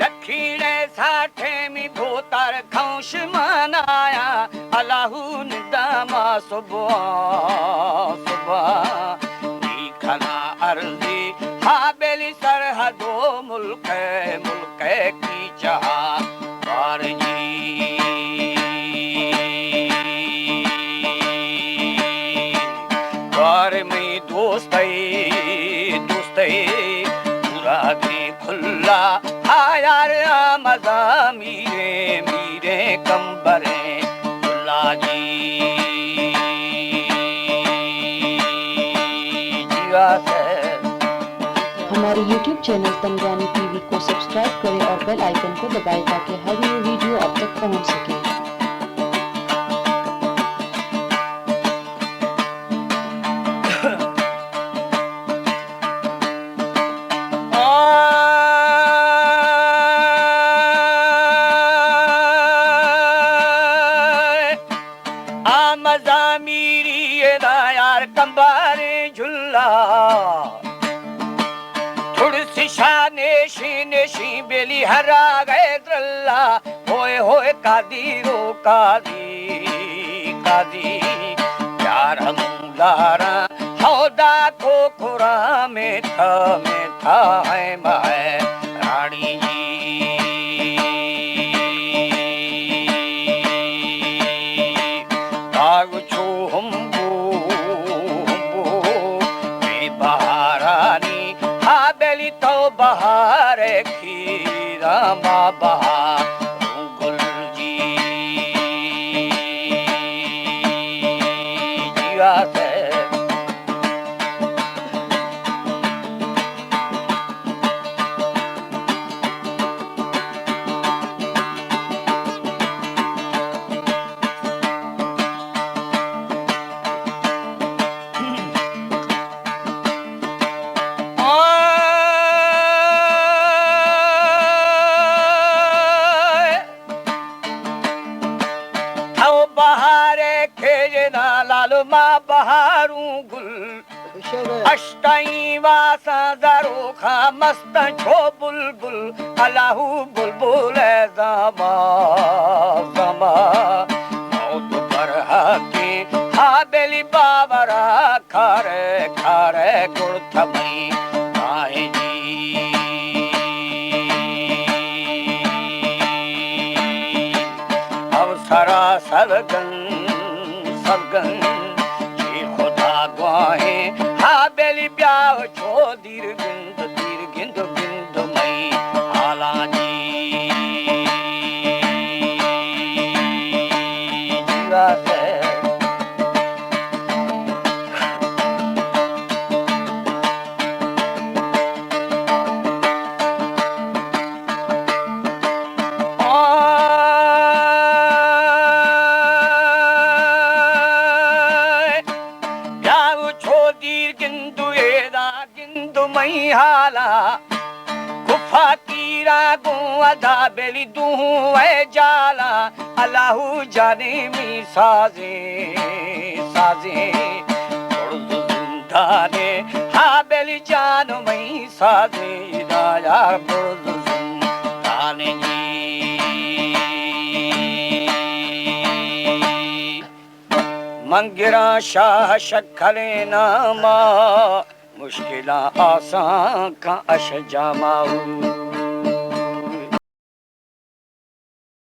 दक्षिणे साठे में भूतार खौश मनाया अलाहू निदामा सुबह सुबह खना अर्जी हाबेली सरहदो मुल्क मुल्क की चाह बार में दोस्ती पूरा दे खुल्ला यार मजा मीरे मीरे कंबरे खुल्ला जी जीवा से। हमारे YouTube चैनल तंजानी टीवी को सब्सक्राइब करें और बेल आइकन को दबाएं ताकि हर न्यू वीडियो आप तक पहुंच सके। यार कंबारे झुल्ला थोड़ी सी शानेशी बेली हरा गए द्रल्ला होए होए कादी रो कादी कादी यार हम लारा हौदा को खुरा में था है मैं रानी आग छो हम बहारानी हाबेली तो बहार खीरा मा बहार गुल जी जीवा से। लालो माँ बहारू गुल अष्टाई वासा दारो खा मस्त छो बुलबुल अलाहू बुलबुल ज़मा ज़मा मौत पर हकी हाबेली बाबरा खारे खारे गुड़थमई आए जी अवसरा सलगन जी खुदा गुआहे हाबेली ब्याह छो दीर गिंद बिंद मई आला जी जीवा से। मई हाला गुफा कीरा गो अधा बेली दूँ जाला अल्लाहू जाने मी साजे साजे जिंदाने हाँ बेली जान मई साजे राजा जिंदाने जी मंगिरा शाह शखले नामा मुश्किला आसान का अश जमाऊ।